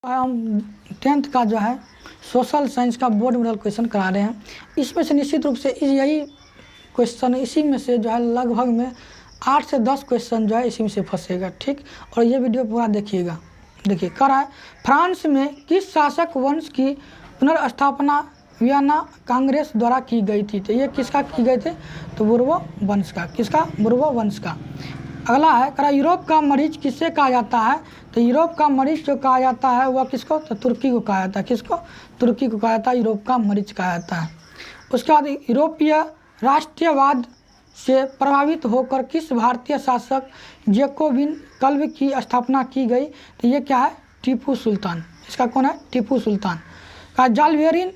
हम 10th का जो है सोशल साइंस का बोर्ड मॉडल क्वेश्चन करा रहे हैं। इसमें से निश्चित रूप से यही क्वेश्चन इसी में से जो है लगभग में 8 से 10 क्वेश्चन जो है इसी में से फंसेगा, ठीक। और ये वीडियो पूरा देखिएगा। देखिए कह रहा है, फ्रांस में किस शासक वंश की पुनर्स्थापना वियना कांग्रेस द्वारा की गई थी? तो ये किसका की गई थी? तो बुर्बो वंश का। किसका? बुर्बो वंश का। अगला है, कह रहा यूरोप का मरीच किससे कहा जाता है? तो यूरोप का मरीच जो कहा जाता है वह किसको? तो तुर्की को कहा जाता है। किसको? तुर्की को कहा जाता है यूरोप का मरीच कहा जाता है। उसके बाद यूरोपीय राष्ट्रीयवाद से प्रभावित होकर किस भारतीय शासक जैकोबिन क्लब की स्थापना की गई? तो ये क्या है? टीपू सुल्तान। इसका कौन है? टीपू सुल्तान। का जालबेरिन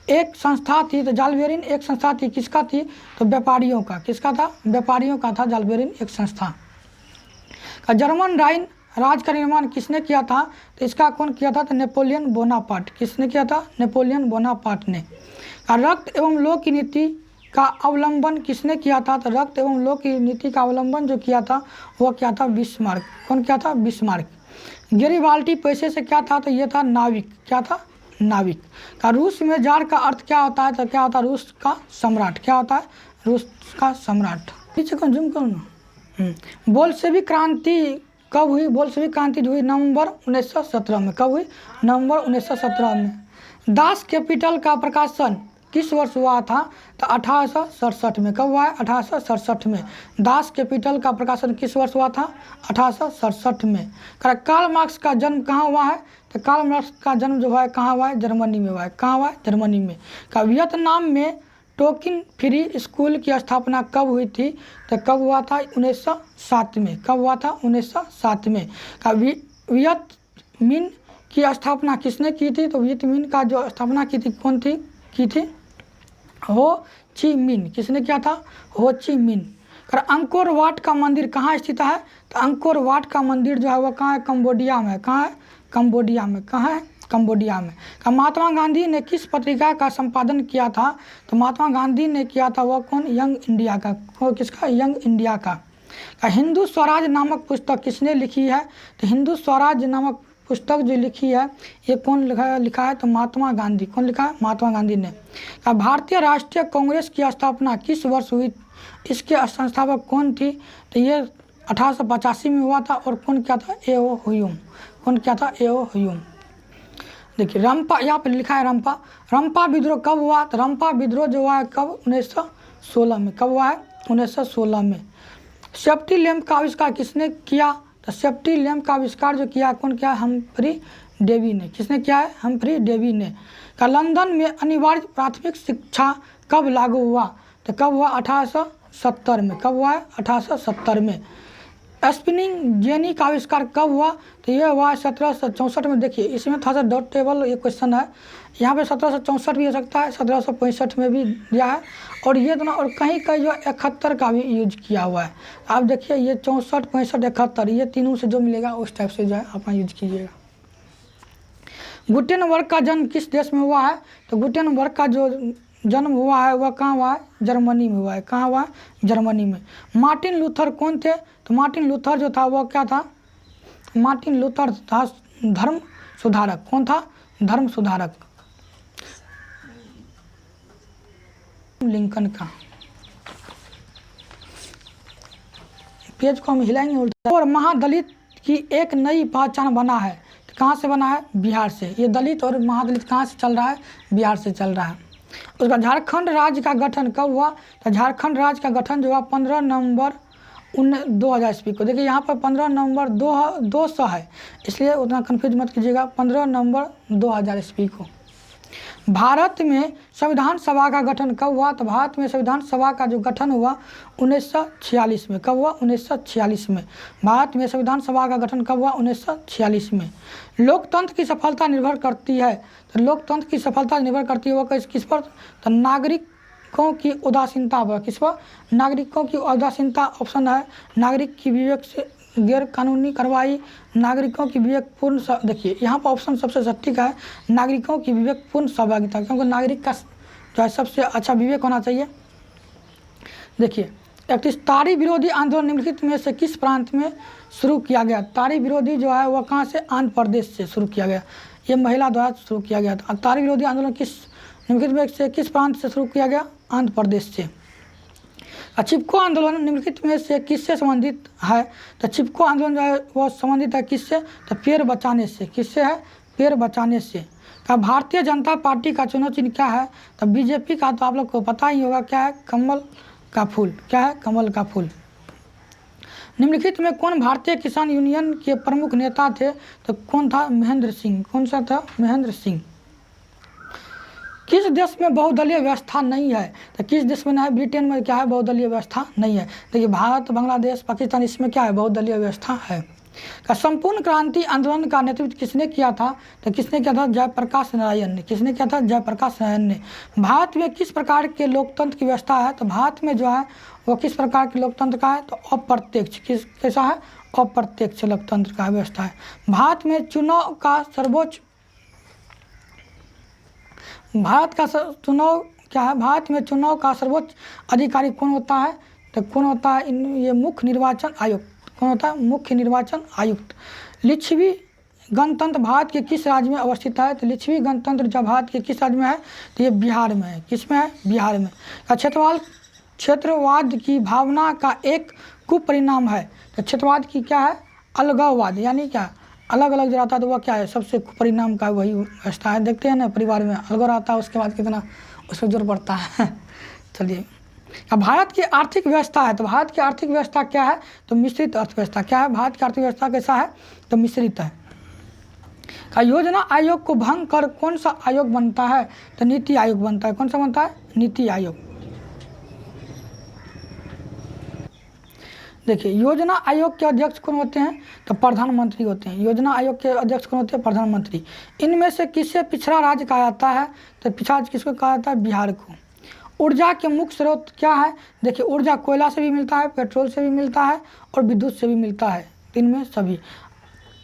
एक संस्था थी। तो जालबेरिन एक संस्था थी, किसका थी? तो व्यापारियों का। किसका था? व्यापारियों का था जालबेरिन एक संस्था। का जर्मन राइन राज का निर्माण किसने किया था? तो इसका कौन किया था? तो नेपोलियन बोनापार्ट। किसने किया था? नेपोलियन बोनापार्ट ने। का रक्त एवं लोह की नीति का अवलंबन किसने किया था? तो रक्त एवं लोह की नीति का अवलंबन जो किया था वह क्या था? बिस्मार्क। कौन किया था? बिस्मार्क। गैरिबाल्डी पैसे से क्या था? तो ये था नाविक। क्या था? नाविक। का रूस में जार का अर्थ क्या होता है? तो क्या होता है? रूस का सम्राट। क्या होता है? रूस का सम्राट। पीछे कौन जूम करो ना। बोल्शेविक क्रांति कब हुई? बोल्शेविक क्रांति जो हुई नवंबर 1917 में। कब हुई? नवंबर 1917 में। दास कैपिटल का प्रकाशन किस वर्ष हुआ था? तो 1867 में। कब हुआ है? 1867 में। दास कैपिटल का प्रकाशन किस वर्ष हुआ था? 1867 में। कार्ल मार्क्स का जन्म कहाँ हुआ है? तो कार्ल मार्क्स का जन्म जो है कहाँ हुआ है? जर्मनी में हुआ है। कहाँ हुआ है? जर्मनी में। का वियतनाम में टोकिन फ्री स्कूल की स्थापना कब हुई थी? तो कब हुआ था? 1907 में। कब हुआ था? 1907 में। का वियत मिन की स्थापना किसने की थी? तो वियत मिन का जो स्थापना की थी कौन थी? की थी हो ची मिन। किसने किया था? हो ची मिन। अंकोर वाट का मंदिर कहाँ स्थित है? तो अंकोर वाट का मंदिर जो है वह कहाँ है? कंबोडिया में। कहाँ है? कंबोडिया में। कहाँ है? कंबोडिया में। का महात्मा गांधी ने किस पत्रिका का संपादन किया था? तो महात्मा गांधी ने किया था वह कौन? यंग इंडिया का। वो किसका? यंग इंडिया का। हिंदू स्वराज नामक पुस्तक किसने लिखी है? तो हिंदू स्वराज नामक पुस्तक जो लिखी है ये कौन लिखा है? तो महात्मा गांधी। कौन लिखा है? महात्मा गांधी ने। भारतीय राष्ट्रीय कांग्रेस की स्थापना किस वर्ष हुई? इसके संस्थापक कौन थी? तो ये 1885 में हुआ था। और कौन क्या था? ए.ओ. ह्यूम। कौन क्या था? ए.ओ. ह्यूम। देखिए रंपा, यहाँ पर लिखा है रंपा। रंपा विद्रोह कब हुआ? तो रंपा विद्रोह जो हुआ है कब? 1916 में। कब हुआ है? 1916 में। सेफ्टी लैम्प का आविष्कार किसने किया? तो सेफ्टी लैम्प का आविष्कार जो किया कौन किया? हम्फ्री डेवी ने। किसने किया है? हम्फ्री डेवी ने। का लंदन में अनिवार्य प्राथमिक शिक्षा कब लागू हुआ? तो कब हुआ? 1870 में। कब हुआ है? 1870 में। स्पिनिंग जेनी का आविष्कार कब हुआ? तो यह हुआ 1764 में। देखिए इसमें थोड़ा सा डाउटेबल ये क्वेश्चन है। यहाँ पे 1764 भी हो सकता है, 1765 में भी दिया है। और ये दोनों और कहीं कहीं जो 71 का भी यूज किया हुआ है। आप देखिए ये 64, 65, 71 ये तीनों से जो मिलेगा उस टाइप से जो है अपना यूज कीजिएगा। गुटेनबर्ग का जन्म किस देश में हुआ है? तो गुटेनबर्ग का जो जन्म हुआ है वह कहाँ हुआ है? जर्मनी में हुआ है। कहाँ हुआ है? जर्मनी में। मार्टिन लूथर कौन थे? तो मार्टिन लूथर जो था वह क्या था? मार्टिन लूथर था धर्म सुधारक। कौन था? धर्म सुधारक। लिंकन का पेज को हम हिलाएंगे उल्टा। और महादलित की एक नई पहचान बना है। तो कहाँ से बना है? बिहार से। ये दलित और महादलित कहाँ से चल रहा है? बिहार से चल रहा है। उसका झारखंड राज्य का गठन कब हुआ? तो झारखंड राज्य का गठन जो हुआ 15 नवंबर 2000 ईस्वी को। देखिए यहाँ पर 15 नवंबर 200 है, इसलिए उतना कन्फ्यूज मत कीजिएगा। 15 नवंबर 2000 ईस्वी को। भारत में संविधान सभा का गठन कब हुआ? तो भारत में संविधान सभा का जो गठन हुआ 1946 में। कब हुआ? 1946 में। भारत में संविधान सभा का गठन कब हुआ? 1946 में। लोकतंत्र की सफलता निर्भर करती है। तो लोकतंत्र की सफलता निर्भर करती है वह किस पर? तो नागरिकों की उदासीनता पर। किस पर? नागरिकों की उदासीनता ऑप्शन है। नागरिक की विवेक से गैर कानूनी कार्रवाई, नागरिकों की विवेकपूर्ण। देखिए यहाँ पर ऑप्शन सबसे सटीक है, नागरिकों की विवेकपूर्ण सहभागिता, क्योंकि नागरिक का जो है सबसे अच्छा विवेक होना चाहिए। देखिए 31 तारी विरोधी आंदोलन निम्नलिखित में से किस प्रांत में शुरू किया गया? तारी विरोधी जो है वह कहाँ से? आंध्र प्रदेश से शुरू किया गया। ये महिला द्वारा शुरू किया गया था। तारी विरोधी आंदोलन निम्नलिखित में से किस प्रांत से शुरू किया गया? आंध्र प्रदेश से। चिपको आंदोलन निम्नलिखित में से किससे संबंधित है? तो चिपको आंदोलन जो है वह संबंधित है किससे? तो पेड़ बचाने से। किससे है? पेड़ बचाने से। का भारतीय जनता पार्टी का चुनाव चिन्ह क्या है? तो बीजेपी का तो आप लोग को पता ही होगा क्या है? कमल का फूल। क्या है? कमल का फूल। निम्नलिखित में कौन भारतीय किसान यूनियन के प्रमुख नेता थे? तो कौन था? महेंद्र सिंह। कौन सा था? महेंद्र सिंह। किस देश में बहुदलीय व्यवस्था नहीं है? तो किस देश में नहीं है? ब्रिटेन में क्या है? बहुदलीय व्यवस्था नहीं है। देखिए भारत, बांग्लादेश, पाकिस्तान, इसमें क्या है? बहुदलीय व्यवस्था है। का संपूर्ण क्रांति आंदोलन का नेतृत्व किसने किया था? तो किसने किया था? जयप्रकाश नारायण ने। किसने किया था? जयप्रकाश नारायण ने। भारत में किस प्रकार के लोकतंत्र की व्यवस्था है? तो भारत में जो है वो किस प्रकार के लोकतंत्र का है? तो अप्रत्यक्ष। कैसा है? अप्रत्यक्ष लोकतंत्र का व्यवस्था है। भारत में चुनाव का सर्वोच्च क्या है? भारत में चुनाव का सर्वोच्च अधिकारी कौन होता है? तो कौन होता है? ये मुख्य निर्वाचन आयुक्त। कौन होता है? मुख्य निर्वाचन आयुक्त। लिच्छवी गणतंत्र भारत के किस राज्य में अवस्थित है? तो लिच्छवी गणतंत्र जब भारत के किस राज्य में है? तो ये बिहार में है। किस में है? बिहार में। क्षेत्रवाद की भावना का एक कुपरिणाम है। तो क्षेत्रवाद की क्या है? अलगाववाद। यानी क्या? अलग अलग जो रहता है तो वह क्या है? सबसे परिणाम का वही व्यवस्था है। देखते हैं ना, परिवार में अलग रहता है उसके बाद कितना उस पर जोर पड़ता है। चलिए, अब भारत की आर्थिक व्यवस्था है। तो भारत की आर्थिक व्यवस्था क्या है? तो मिश्रित अर्थव्यवस्था। क्या है? भारत की आर्थिक व्यवस्था कैसा है? तो मिश्रित है। योजना आयोग को भंग कर कौन सा आयोग बनता है? तो नीति आयोग बनता है। कौन सा बनता है? नीति आयोग। देखिए, योजना आयोग के अध्यक्ष कौन होते हैं? तो प्रधानमंत्री होते हैं। योजना आयोग के अध्यक्ष कौन होते हैं? प्रधानमंत्री। इनमें से किससे पिछड़ा राज्य कहा जाता है? तो पिछड़ा किसको कहा जाता है? बिहार को। ऊर्जा के मुख्य स्रोत क्या है? देखिए, ऊर्जा कोयला से भी मिलता है, पेट्रोल से भी मिलता है और विद्युत से भी मिलता है। इनमें सभी।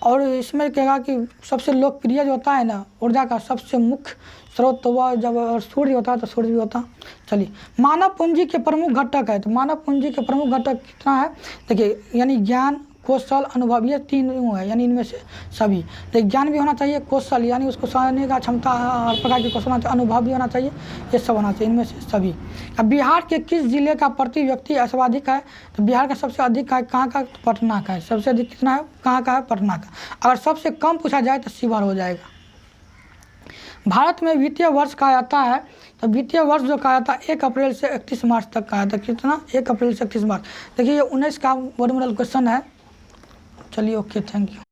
और इसमें कहेगा कि सबसे लोकप्रिय जो होता है ना ऊर्जा का सबसे मुख्य स्रोत, तो वह जब सूर्य होता है तो सूर्य भी होता। चलिए, मानव पूंजी के प्रमुख घटक है। तो मानव पूंजी के प्रमुख घटक कितना है? देखिए, यानी ज्ञान, कौशल, अनुभव, ये तीनों है। यानी इनमें से सभी। तो ज्ञान भी होना चाहिए, कौशल यानी उसको समझने का क्षमता, हर प्रकार के कौशल होना चाहिए, अनुभव भी होना चाहिए, ये सब होना चाहिए। इनमें से सभी। अब बिहार के किस जिले का प्रति व्यक्ति सर्वाधिक है? तो बिहार का सबसे अधिक है कहाँ का? पटना का है। सबसे अधिक कितना है? कहाँ का है? पटना का। अगर सबसे कम पूछा जाए तो शिवहर हो जाएगा। भारत में वित्तीय वर्ष कहा जाता है। तो वित्तीय वर्ष जो कहा जाता है 1 अप्रैल से 31 मार्च तक कहा जाता है। कितना? 1 अप्रैल से 31 मार्च। देखिए, ये 19 का बोर्ड मॉडल क्वेश्चन है। चलिए, ओके, थैंक यू।